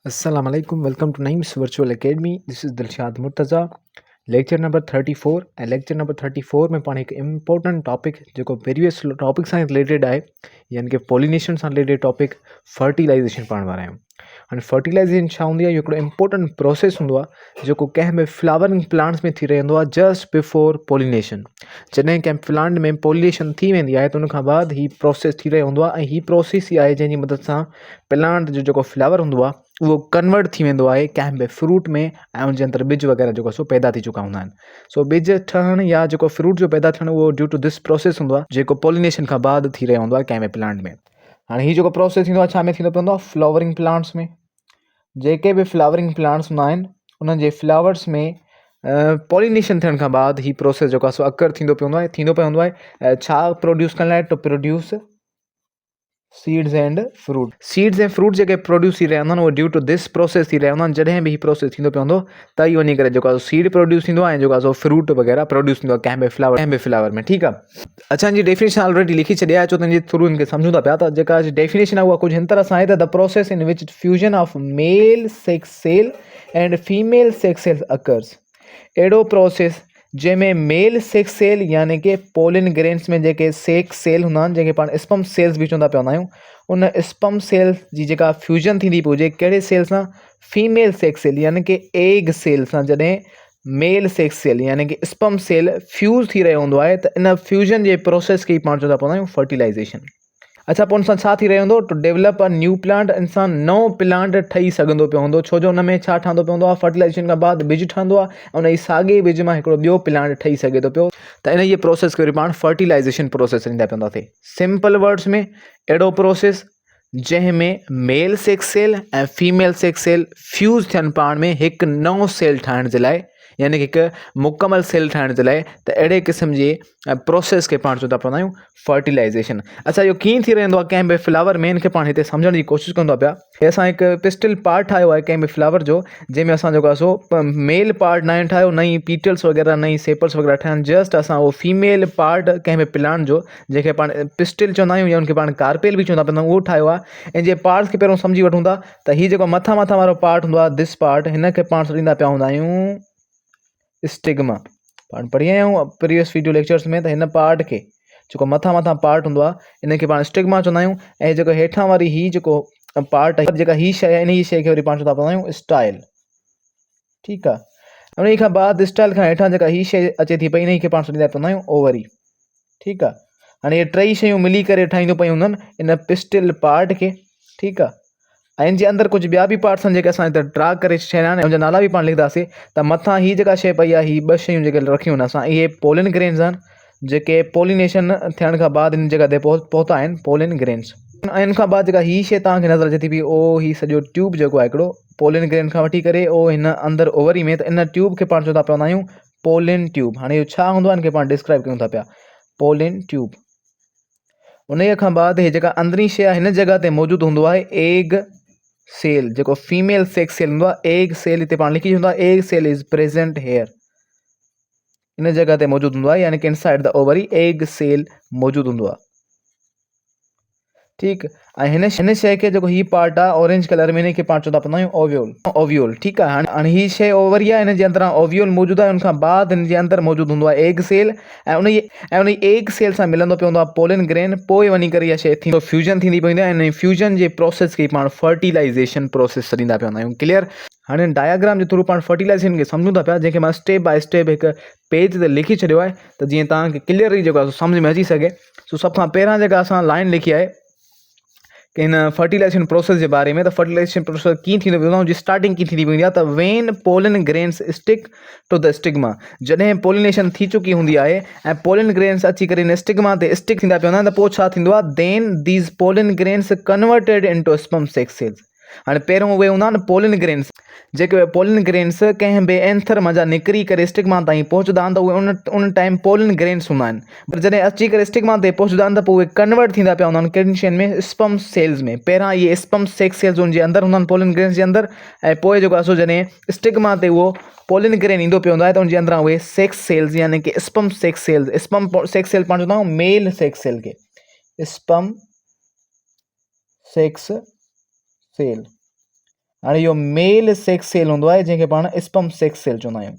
Assalamu alaikum. Welcome to Naeem's Virtual Academy. This is Dilshad Murtaza. Lecture number 34 ऐं lecture number 34 में पाण हिकु important topic जेको previous topic सां related आहे, यानी कि पॉलिनेशन सां रिलेटेड टॉपिक फर्टिलाइज़ेशन पढ़ण वारा आहियूं। हाणे फर्टिलाइज़ेशन छा हूंदी आहे? इहो हिकिड़ो इम्पोर्टेंट प्रोसेस हूंदो आहे जेको कंहिं बि फ्लावरिंग प्लांट्स में थी रहंदो आहे जस्ट बिफोर पॉलिनेशन। जॾहिं कंहिं प्लांट में पॉलिनेशन थी वेंदी आहे त उन खां बाद हीउ प्रोसेस थी रहियो हूंदो आहे, ऐं हीउ प्रोसेस ई आहे जंहिंजी मदद सां प्लांट जो जेको फ्लावर हूंदो आहे उहो कन्वर्ट थी वेंदो आहे कंहिं बि फ्रूट में, ऐं उनजे अंदरि ॿिज वग़ैरह जेको सो पैदा थी चुका हूंदा आहिनि। सो ॿिज ठहण या जेको फ्रूट जो पैदा थियणु उहो ड्यू टू दिस प्रोसेस हूंदो आहे जेको पॉलिनेशन खां बाद थी रहियो हूंदो आहे कंहिं बि प्लांट में। हाणे हीउ जेको प्रोसेस थींदो आहे छा में थींदो पवंदो आहे? फ्लावरिंग प्लांट्स में। जेके बि फ्लावरिंग प्लांट्स हूंदा आहिनि उन्हनि जे फ्लावर्स में पॉलिनेशन थियण खां बाद हीउ प्रोसेस जेको आहे सो अकर थींदो पवंदो आहे छा प्रोड्यूस करण लाइ? To produce seeds and fruit. Seeds ऐं फ्रूट जेके प्रोड्यूस थी रहिया हूंदा आहिनि उहे ड्यू टू दिस प्रोसेस थी रहिया हूंदा आहिनि। जॾहिं बि हीउ प्रोसेस थींदो पवंदो त ई वञी करे जेको आहे सीड प्रोड्यूस थींदो आहे ऐं जेको आहे सो फ्रूट वग़ैरह प्रोड्यूस थींदो आहे कंहिं बि फ्लावर में। ठीकु आहे, अच्छा हिनजी डेफिनेशन ऑलरेडी लिखी छॾिया आहे, छो त हिनजे थ्रू हिनखे सम्झूं था पिया। त जेका डेफिनेशन आहे उहा कुझु हिन तरह सां आहे त the process in which fusion of male sex cell and female sex cell occurs. अहिड़ो प्रोसेस जंहिंमें मेल सेक्स सेल यानी कि पोलिन ग्रेन्स में जेके सेक्स सेल हूंदा आहिनि जंहिंखे पाण स्पम सेल्स बि चवंदा पवंदा आहियूं, उन स्पम सेल जी जेका फ्यूजन थींदी पई हुजे कहिड़े सेल सां? फीमेल सेक्स सेल यानी कि एग सेल सां। जॾहिं मेल सेक्स सेल यानी कि स्पम सेल फ्यूज़ थी रहियो हूंदो आहे त इन फ्यूजन जे प्रोसेस खे पाण चवंदा पवंदा आहियूं फर्टिलाइज़ेशन। अच्छा, पोइ उनसां छा थी रहियो हूंदो? To develop a new plant. इंसान नओं प्लांट ठही सघंदो पियो हूंदो, छो जो उन में छा ठहंदो पवंदो आहे? फर्टिलाइज़ेशन खां बाद ॿिज ठहंदो आहे ऐं उन ई साॻे ॿिज मां हिकिड़ो ॿियो प्लांट ठही सघे थो पियो। त इन ये प्रोसेस खे वरी पाण फर्टिलाइज़ेशन प्रोसेस ॾींदा पवंदासीं। सिंपल वर्ड्स में अहिड़ो प्रोसेस जंहिंमें मेल सेक्स सेल ऐं फीमेल सेक्स सेल फ्यूज़ थियनि पाण में हिकु नओं सेल ठाहिण जे लाइ, यानी कि हिकु मुकमल सेल ठाहिण जे लाइ। त अहिड़े क़िस्म जे प्रोसेस खे पाण चवंदा पवंदा आहियूं फर्टिलाइज़ेशन। अच्छा, इहो कीअं थी रहंदो आहे कंहिं बि फ्लावर में? हिनखे पाण हिते सम्झण जी कोशिशि कंदा पिया। हे असां हिकु पिस्टल पार्ट ठाहियो आहे कंहिं बि फ्लावर जो, जंहिंमें असां जेको आहे सो मेल पार्ट न ठाहियो, न ई पीटल्स वग़ैरह, न ई सेपल्स वग़ैरह ठाहिनि। जस्ट असां उहो फीमेल पार्ट कंहिं बि प्लांट जो जंहिंखे पाण पिस्टल चवंदा आहियूं या उनखे पाण कार्पेल बि चवंदा पवंदा आहियूं, उहो ठाहियो आहे। ऐं जे पार्ट्स खे पहिरियों सम्झी वठूं था त हीउ जेको मथां वारो पार्ट हूंदो आहे, दिस पार्ट, हिनखे पाण ॾींदा पिया हूंदा आहियूं स्टिग्मा। पाण पढ़ी आया आहियूं प्रीवियस वीडियो लेक्चर्स में त हिन पार्ट खे जेको मथां पार्ट हूंदो आहे इनखे पाण स्टिग्मा चवंदा आहियूं। ऐं जेको हेठां वारी हीउ जेको पार्ट आहे, जेका हीअ शइ आहे, इन ई शइ खे वरी पाण चवंदा पवंदा आहियूं स्टाइल। ठीकु आहे, उन खां बाद स्टाइल खां हेठां जेका हीअ शइ अचे थी पई, इन खे पाण ॾींदा पवंदा आहियूं ओवरी। ठीकु आहे, हाणे इहे टई शयूं मिली करे ठाहींदियूं पयूं हूंदनि इन पिस्टल पार्ट खे। ठीकु आहे, ऐं इन जे अंदरि कुझु ॿिया बि पार्ट्स आहिनि जेके असां हिते ड्रा करे छॾिया आहिनि, उनजा नाला बि पाण लिखंदासीं। त मथां हीअ जेका शइ पई आहे, हीअ ॿ शयूं जेके रखियूं आहिनि असां, इहे पोलिन ग्रेन्स आहिनि जेके पॉलिनेशन थियण खां बाद इन जॻह ते पहुता आहिनि, पोलिन ग्रेन्स। ऐं इन खां बाद जेका हीअ शइ तव्हांखे नज़र अचे थी पई, ओ हीअ सॼो ट्यूब जेको आहे हिकिड़ो पोलिन ग्रेन खां वठी करे ओ हिन अंदरि ओवरी में, त इन ट्यूब खे पाण चवंदा पवंदा आहियूं पोलिन ट्यूब। हाणे इहो छा हूंदो आहे इनखे पाण डिस्क्राइब कयूं था पिया, पोलिन ट्यूब। उन खां बाद इहे जेका अंदरी शइ आहे हिन जॻह ते मौजूदु हूंदो आहे एग सेल, जेको फीमेल सेक्स सेल हूंदो आहे। एग सेल हिते पाण लिखी हूंदो आहे, egg cell is present here, इन जॻह ते मौजूदु हूंदो आहे, यानी कि inside the ovary egg cell मौजूदु हूंदो आहे। ठीकु, ऐं हिन शइ खे जेको हीअ पार्ट आहे ऑरेंज कलर में, हिनखे पाण चवंदा पवंदा आहियूं ओव्यूल। ओव्यूल, ठीकु आहे। हाणे हीअ शइ ओवरी आहे, हिन जे अंदरां ओव्यूल मौजूदु आहे। उनखां बाद हिन जे अंदरि मौजूदु हूंदो आहे एग सेल, ऐं उन एग सेल सां मिलंदो पवंदो आहे पोलिन ग्रेन। पोइ वञी करे इहा शइ थींदो फ्यूजन थींदी पवंदी आहे, ऐं इन फ्यूजन जे प्रोसेस खे पाण फर्टिलाइज़ेशन प्रोसेस ॾींदा पवंदा आहियूं। क्लियर? हाणे डायग्राम जे थ्रू पाण फर्टिलाइज़ेशन खे सम्झूं था पिया, जंहिंखे मां स्टेप बाय स्टेप हिकु पेज ते लिखी छॾियो आहे त जीअं तव्हांखे क्लियरली जेको आहे सम्झ में अची सघे। सो सभ खां पहिरां जेका असां लाइन लिखी आहे कि हिन फर्टिलाइज़ेशन प्रोसेस जे बारे में, त फर्टिलाइज़ेशन प्रोसेस कीअं थींदो पवंदो आहे, जी स्टार्टिंग कीअं थींदी पवंदी आहे? त when pollen grains stick to the stigma, जॾहिं पोलिनेशन थी चुकी हूंदी आहे ऐं पोलिन ग्रेन्स अची करे हिन स्टिग्मा ते स्टिक थींदा पवंदा आहिनि, त पोइ छा थींदो आहे? Then these pollen grains converted into sperm sex cells. हाणे पहिरियों उहे हूंदा आहिनि पोलिन ग्रेन्स, जेके पोलिन ग्रेन्स कंहिं बि एंथर मां निकिरी करे स्टिग्मा ताईं पहुचंदा आहिनि, त उहे उन टाइम पोलिन ग्रेन्स हूंदा आहिनि। पर जॾहिं अची करे स्टिग्मा ते पहुचंदा आहिनि त पोइ उहे कन्वर्ट थींदा पिया हूंदा आहिनि कहिड़ियुनि शयुनि में? स्पर्म सेल्स में। पहिरां इहे स्पर्म सेक्स सेल्स उनजे अंदरि हूंदा आहिनि पोलिन ग्रेन्स जे अंदरि, ऐं पोइ जेको आहे सो जॾहिं स्टिग्मा ते उहो पोलिन ग्रेन ईंदो पियो हूंदो आहे त उनजे अंदरां उहे सेक्स सेल्स यानी कि sperm sex cells, sperm sex cell पाण चवंदा आहियूं मेल सेक्स सेल खे, स्पर्म सेक्स सेल। हाणे इहो मेल सेक्स सेल हूंदो आहे जंहिंखे पाण स्पम सेक्स सेल चवंदा आहियूं।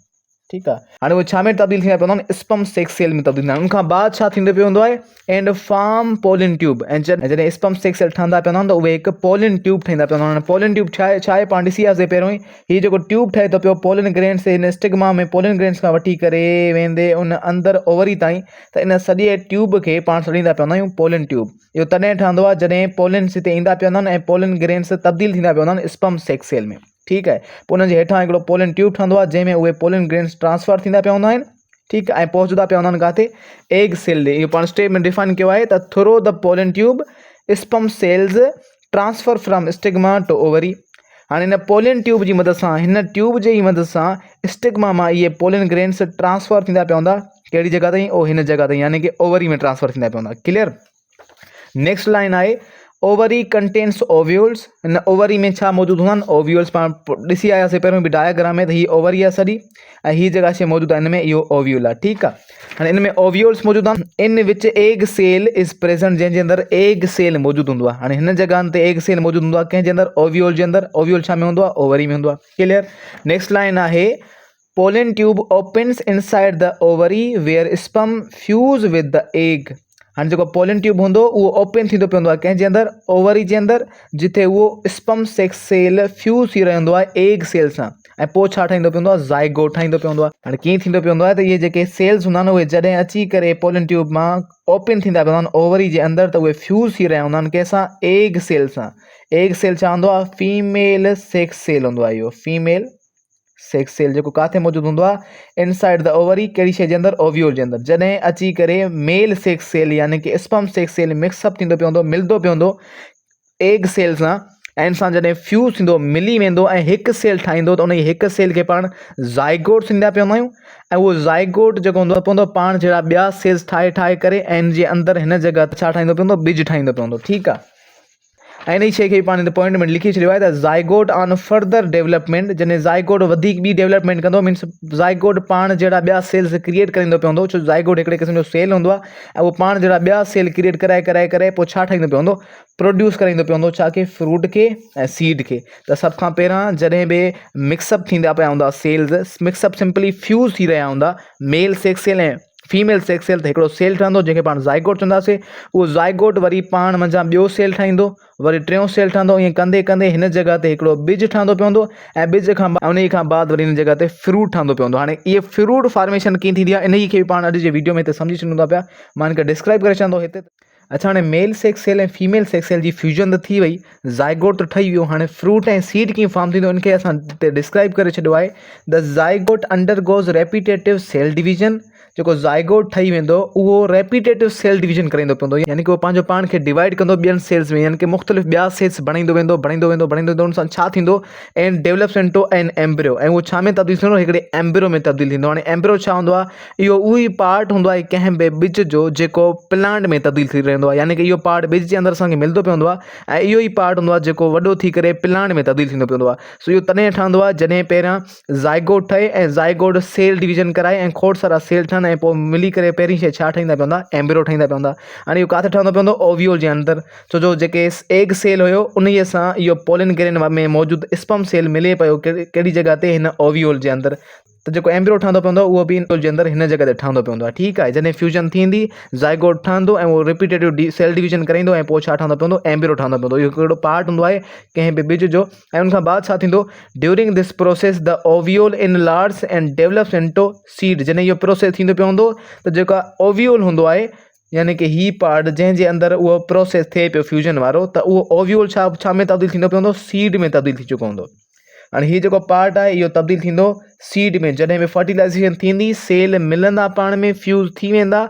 ठीकु आहे। हाणे उहे छा में तब्दील थींदा पिया हूंदा आहिनि, स्पम सेक्स सेल में तब्दील थींदा आहिनि। उनखां बाद छा थींदो पियो हूंदो आहे, एंड फार्म पोलिन ट्यूब। ऐं जॾहिं स्पम सेक्स सेल ठहंदा पिया हूंदा आहिनि त उहे हिकु पोलिन ट्यूब ठहींदा पिया हूंदा आहिनि। पोलिन ट्यूब छा आहे पाण ॾिसी वियासीं पहिरियों ई, हीउ जेको ट्यूब ठहे थो पियो पोलिन ग्रेन्स, हिन स्टिग्मा में पोलिन ग्रेन्स खां वठी करे वेंदे उन अंदरि ओवरी ताईं, त इन सॼे ट्यूब खे पाण सॾींदा पिया हूंदा आहियूं पोलिन ट्यूब। इहो तॾहिं ठहंदो आहे जॾहिं पोलिन्स हिते ईंदा पिया हूंदा आहिनि ऐं पोलिन ग्रेन्स तब्दील थींदा पिया हूंदा आहिनि स्पम सेक्स सेल में। ठीकु आहे। पोइ उनजे हेठां हिकिड़ो पोलिन ट्यूब ठहंदो आहे जंहिंमें उहे पोलिन ग्रेन्स ट्रांसफर थींदा पिया हूंदा आहिनि। ठीकु आहे। ऐं पहुचंदा पिया हूंदा आहिनि किथे, एग सेल ॾे। इहो पाण स्टेप में डिफाइन कयो आहे त through the pollen tube sperm cells transfer from stigma to ovary. हाणे हिन पोलिन ट्यूब जी मदद सां, हिन ट्यूब जे ई मदद सां स्टिग्मा मां इहे पोलिन ग्रेन्स ट्रांसफर थींदा पिया हूंदा कहिड़ी जॻह ताईं, ओ हिन जॻह ताईं, यानी कि ओवरी में ट्रांसफर थींदा पिया हूंदा। क्लियर। नेक्स्ट लाइन आहे ओवरी कंटेन्स ओव्यूल्स। हिन ओवरी में छा मौजूदु हूंदा आहिनि, ओव्यूल्स। पाण ॾिसी आयासीं पहिरियों बि डायग्राम में, त हीअ ओवरी आहे सॼी ऐं हीअ जेका शइ मौजूदु आहे हिन में, इहो ओव्यूल आहे। ठीकु आहे। हाणे इन में ओव्यूल्स मौजूदु आहिनि। इन विच एग सेल इज़ प्रेजेंट, जंहिंजे अंदरि एग सेल मौजूदु हूंदो आहे। हाणे हिन जॻहनि ते एग सेल मौजूदु हूंदो आहे कंहिंजे अंदरि, ओव्यूल जे अंदरि। ओव्यूल छा में हूंदो आहे, ओवरी में हूंदो आहे। क्लियर। नेक्स्ट लाइन आहे pollen tube opens inside the ovary where sperm fuse with the egg. हाणे जेको पोलिन ट्यूब हूंदो उहो ओपन थींदो पियो हूंदो आहे कंहिंजे अंदरि, ओवरी जे अंदरि, जिथे उहो स्पम सेक्स सेल फ्यूज़ थी रहंदो आहे एग सेल सां। ऐं पोइ छा ठाहींदो पियो हूंदो आहे, ज़ाइगोट ठाहींदो पियो हूंदो आहे। हाणे कीअं थींदो पियो हूंदो आहे, त इहे जेके सेल्स हूंदा आहिनि उहे जॾहिं अची करे पोलिन ट्यूब मां ओपन थींदा पिया हूंदा आहिनि ओवरी जे अंदरि, त उहे फ्यूज़ थी रहिया हूंदा आहिनि कंहिंसां, एग सेल सां। एग सेल छा हूंदो आहे, फीमेल सेक्स सेल हूंदो आहे। इहो फीमेल सेक्स सेल जेको किथे मौजूदु हूंदो आहे, इनसाइड द ओवरी, कहिड़ी शइ जे अंदरि, ओव्यूल जे अंदरि। जॾहिं अची करे मेल सेक्स सेल यानी कि स्पम सेक्स सेल मिक्सअप थींदो पियो हूंदो, मिलंदो पियो हूंदो एग सेल सां, ऐं इन सां जॾहिं फ्यूज़ थींदो, मिली वेंदो ऐं हिकु सेल ठाहींदो, त उन हिकु सेल खे पाण ज़ाइगोट थींदा पिया हूंदा आहियूं। ऐं उहो ज़ाइगोट जेको हूंदो पवंदो पाण जहिड़ा ॿिया सेल्स ठाहे ठाहे करे, ऐं इन जे अंदरि हिन जॻह ते छा ठाहींदो पियो हूंदो, बिज ठाहींदो पियो हूंदो। ठीकु आहे। ऐं इन शइ खे पाण हिन पॉइंट में लिखी छॾियो आहे त ज़ाइगोट ऑन फर्दर डेवलपमेंट, जॾहिं ज़ाइगोट वधीक ॿी डेवलपमेंट कंदो, मीन्स ज़ाइगोट पाण जहिड़ा ॿिया सेल्स क्रिएट कंदो पियो हूंदो। छो ज़ाइगोट हिकिड़े क़िस्म जो सेल हूंदो आहे ऐं उहो पाण जहिड़ा ॿिया सेल क्रिएट कराए कराए करे पोइ छा ठाहींदो पियो हूंदो, प्रोड्यूस कराईंदो पियो हूंदो, छा खे, फ्रूट खे ऐं सीड खे। त सभ खां पहिरां जॾहिं बि मिक्सअप थींदा पिया हूंदा सेल्स, मिक्सअप सिंपली फ्यूज़ थी रहिया हूंदा मेल सेक्स सेल ऐं फीमेल सेक्स सेल, त हिकिड़ो सेल ठहंदो जंहिंखे पाण ज़ाइगोट चवंदासीं। उहो ज़ाइगोट वरी पाण मंझां ॿियो सेल ठाहींदो, वरी टियों सेल ठहंदो। ईअं कंदे कंदे हिन जॻह ते हिकिड़ो बिज ठहंदो पियो हूंदो ऐं बिज खां उन खां बाद वरी हिन जॻह ते फ्रूट ठहंदो पियो हूंदो। हाणे इहे फ्रूट फॉर्मेशन कीअं थींदी आहे, इन खे बि पाण अॼु जे वीडियो में हिते सम्झी सघूं था पिया। मां हिनखे डिस्क्राइब करे छॾंदो हिते। अच्छा, हाणे मेल सेक्स सेल ऐं फीमेल सेक्स सेल जी फ्यूजन त थी वई, ज़ाइगोट त ठही वियो। हाणे फ्रूट ऐं सीड कीअं फॉर्म थींदो, इनखे असां हिते डिस्क्राइब करे छॾियो आहे। The zygote undergoes repetitive cell division. जेको ज़ाइगोट ठही वेंदो उहो रेपिटेटिव सेल डिवीजन कराईंदो पवंदो, यानी कि उहो पंहिंजो पाण खे डिवाइड कंदो ॿियनि सेल्स में, यानी कि मुख़्तलिफ़ ॿिया सेल्स बणाईंदो वेंदो बणाईंदो वेंदो बणाईंदो वेंदो। उन सां छा थींदो, and develops into an embryo. ऐं उहो छा में तब्दील थींदो, हिकिड़े एम्ब्रियो में तब्दील थींदो। हाणे एम्ब्रियो छा हूंदो आहे, इहो उहो ई पार्ट हूंदो आहे कंहिं बि बिज जो जेको प्लांट में तब्दील थी रहंदो आहे, यानी कि इहो पार्ट बिज जे अंदरि असांखे मिलंदो पियो हूंदो आहे ऐं इहो ई पार्ट हूंदो आहे जेको वॾो थी करे प्लांट में तब्दील थींदो पियो हूंदो आहे। सो इहो तॾहिं ठहंदो आहे जॾहिं पहिरियां ज़ाइगोट ठहे ऐं ज़ाइगोट सेल डिवीजन कराए ऐं खोड़ सारा सेल ठहनि ऐं पोइ मिली करे पहिरीं शइ छा ठाहींदा पिया हूंदा, एम्ब्रियो ठाहींदा पिया हूंदा। हाणे इहो किथे ठहंदो पियो हूंदो, ओव्यूल जे अंदरि। छो जो जेके एग सेल हुयो उन्हीअ सां इहो पोलिन ग्रेन में मौजूदु स्पम सेल मिले पियो कहिड़ी जॻह ते, हिन ओव्यूल जे अंदरि। त जेको एम्ब्रियो ठहंदो पवंदो उहो बि ओव्यूल जे अंदरि हिन जॻह ते ठहंदो पवंदो आहे। ठीकु आहे। जॾहिं फ्यूजन थींदी, ज़ाइगोट ठहंदो ऐं उहो रिपीटेटिव सेल डिवीजन कराईंदो ऐं पोइ छा ठहंदो पवंदो, एम्ब्रियो ठहंदो पवंदो। इहो हिकिड़ो पार्ट हूंदो आहे कंहिं बि बिज जो। ऐं उनखां बाद छा थींदो, during this process the ovule enlarge and develops into seed. जॾहिं इहो प्रोसेस थींदो पियो हूंदो त जेका ओव्यूल हूंदो आहे, यानी कि ही पार्ट जंहिंजे अंदरि उहो प्रोसेस थिए पियो फ्यूजन वारो, त उहो ओव्यूल छा में तब्दील थींदो पियो हूंदो, सीड में तब्दील थी चुको हूंदो। हाणे हीउ जेको पार्ट आहे इहो तब्दील थींदो सीड में। जॾहिं बि फर्टिलाइज़ेशन थींदी, सेल मिलंदा पाण में, फ्यूज़ थी वेंदा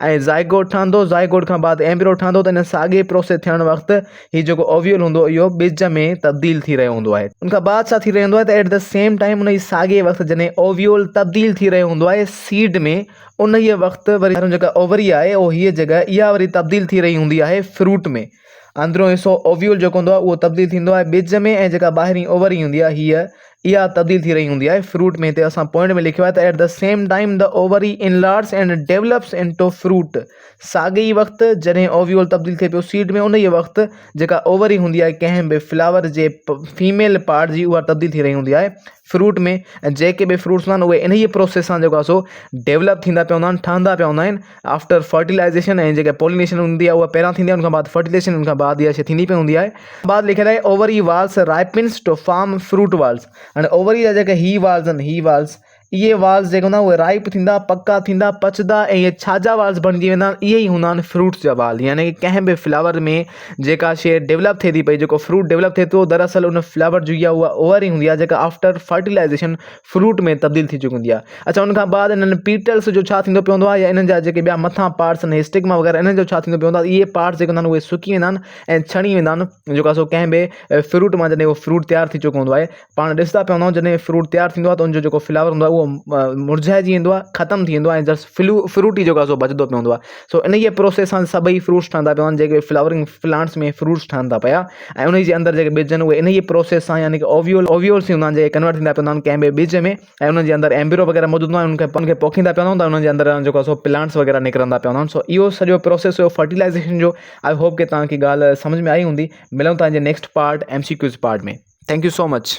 ऐं ज़ाइगोट ठहंदो। ज़ाइगोट खां बाद एम्ब्रियो ठहंदो। त इन साॻे प्रोसेस थियण वक़्तु हीउ जेको ओव्यूल हूंदो इहो बिज में तब्दील थी रहियो हूंदो आहे। उनखां बाद छा थी रहियो हूंदो आहे, त एट द सेम टाइम उन ई साॻे वक़्तु जॾहिं ओव्यूल तब्दील थी रहियो हूंदो आहे सीड में, उन ई वक़्तु वरी जेका ओवरी आहे उहो हीअ जॻह इहा वरी तब्दील थी रही हूंदी आहे फ्रूट में। अंदरो हिसो ओव्यूल जेको हूंदो आहे उहो तब्दील थींदो आहे बिज में, ऐं जेका ॿाहिरीं ओवरी हूंदी आहे हीअ इहा तब्दील थी रही हूंदी आहे फ्रूट में। हिते असां पॉइंट में लिखियो आहे त at the same time the ovary enlarge and develops into fruit. साॻे ई वक़्तु जॾहिं ओव्यूल तब्दील थिए पियो सीड में, उन ई वक़्तु जेका ओवरी हूंदी आहे कंहिं बि फ्लावर जे फीमेल पार्ट जी, उहा तब्दील थी रही हूंदी आहे फ्रूट में। ऐं जेके बि फ्रूट्स हूंदा आहिनि उहे इन ई प्रोसेस सां जेको आहे सो डेवलप थींदा पिया हूंदा आहिनि, ठहंदा पिया हूंदा आहिनि आफ्टर फर्टिलाइज़ेशन। ऐं जेका पॉलिनेशन हूंदी आहे उहा पहिरां थींदी आहे, उन खां बाद फर्टिलाइज़ेशन, उन खां बाद इहा शइ थींदी पई हूंदी आहे। बाद लिखियल आहे ovary walls ripens to form fruit walls. हाणे ओवरी जा जेके ही वाल्स आहिनि, ही वाल्स, इहे वाल्स जेके हूंदा उहे राइप थींदा, पका थींदा, पचदा, ऐं इहे छाजा वाल्स बणिजी वेंदा आहिनि, इहे ई हूंदा आहिनि फ्रूट्स जा वाल। यानी कि कंहिं बि फ्लावर में जेका शइ डेवलप थिए थी पई, जेको फ्रूट डेवलप थिए थो, दरअसल उन फ्लावर जो इहा उहा ओवरी हूंदी आहे जेका आफ्टर फर्टिलाइज़ेशन फ्रूट में तब्दील थी चुकी हूंदी आहे। अच्छा, उन खां बाद इन्हनि पीटल्स जो छा थींदो पियो हूंदो आहे, या इन्हनि जा जेके ॿिया मथां पार्ट्स आहिनि, स्टिग्मा वग़ैरह, इन्हनि जो छा थींदो पियो हूंदो आहे, इहे पार्ट्स जेके हूंदा आहिनि उहे सुकी वेंदा आहिनि ऐं छणी वेंदा आहिनि। जेको आहे सो कंहिं बि फ्रूट मां जॾहिं उहो फ्रूट तयारु थी चुको हूंदो आहे, पाण ॾिसंदा पिया हूंदा आहियूं जॾहिं फ्रूट तयारु थींदो आहे त उनजो जेको फ्लावर हूंदो आहे उहो मुरझाइजी वेंदो आहे, ख़तमु थी वेंदो आहे, ऐं जस्ट फ्रूट ई जेको आहे सो बचंदो पियो हूंदो आहे। सो इन ई प्रोसेस सां सभई फ्रूट्स ठहंदा पिया आहिनि, जेके फ्लावरिंग प्लांट्स में फ्रूट्स ठहनि था पिया, ऐं उन जे अंदरि जेके ॿिज आहिनि उहे इन ई प्रोसेस सां, यानी कि ओव्यूल्स हूंदा आहिनि जेके कन्वर्ट थींदा पिया हूंदा आहिनि कंहिं बि ॿिज में, ऐं उन जे अंदरि एम्ब्रियो वग़ैरह मौजूदु हूंदो आहे, उनखे पोखींदा पिया हूंदा आहिनि, उन जे अंदरि जेको आहे सो प्लांट्स वग़ैरह निकिरंदा पिया हूंदा आहिनि। सो इहो सॼो प्रोसेस हुयो फर्टिलाइज़ेशन जो। आई होप कि तव्हांखे ॻाल्हि सम्झ में आई हूंदी। मिलूं तव्हांजे नेक्स्ट पार्ट MCQs पार्ट में। Thank you so much.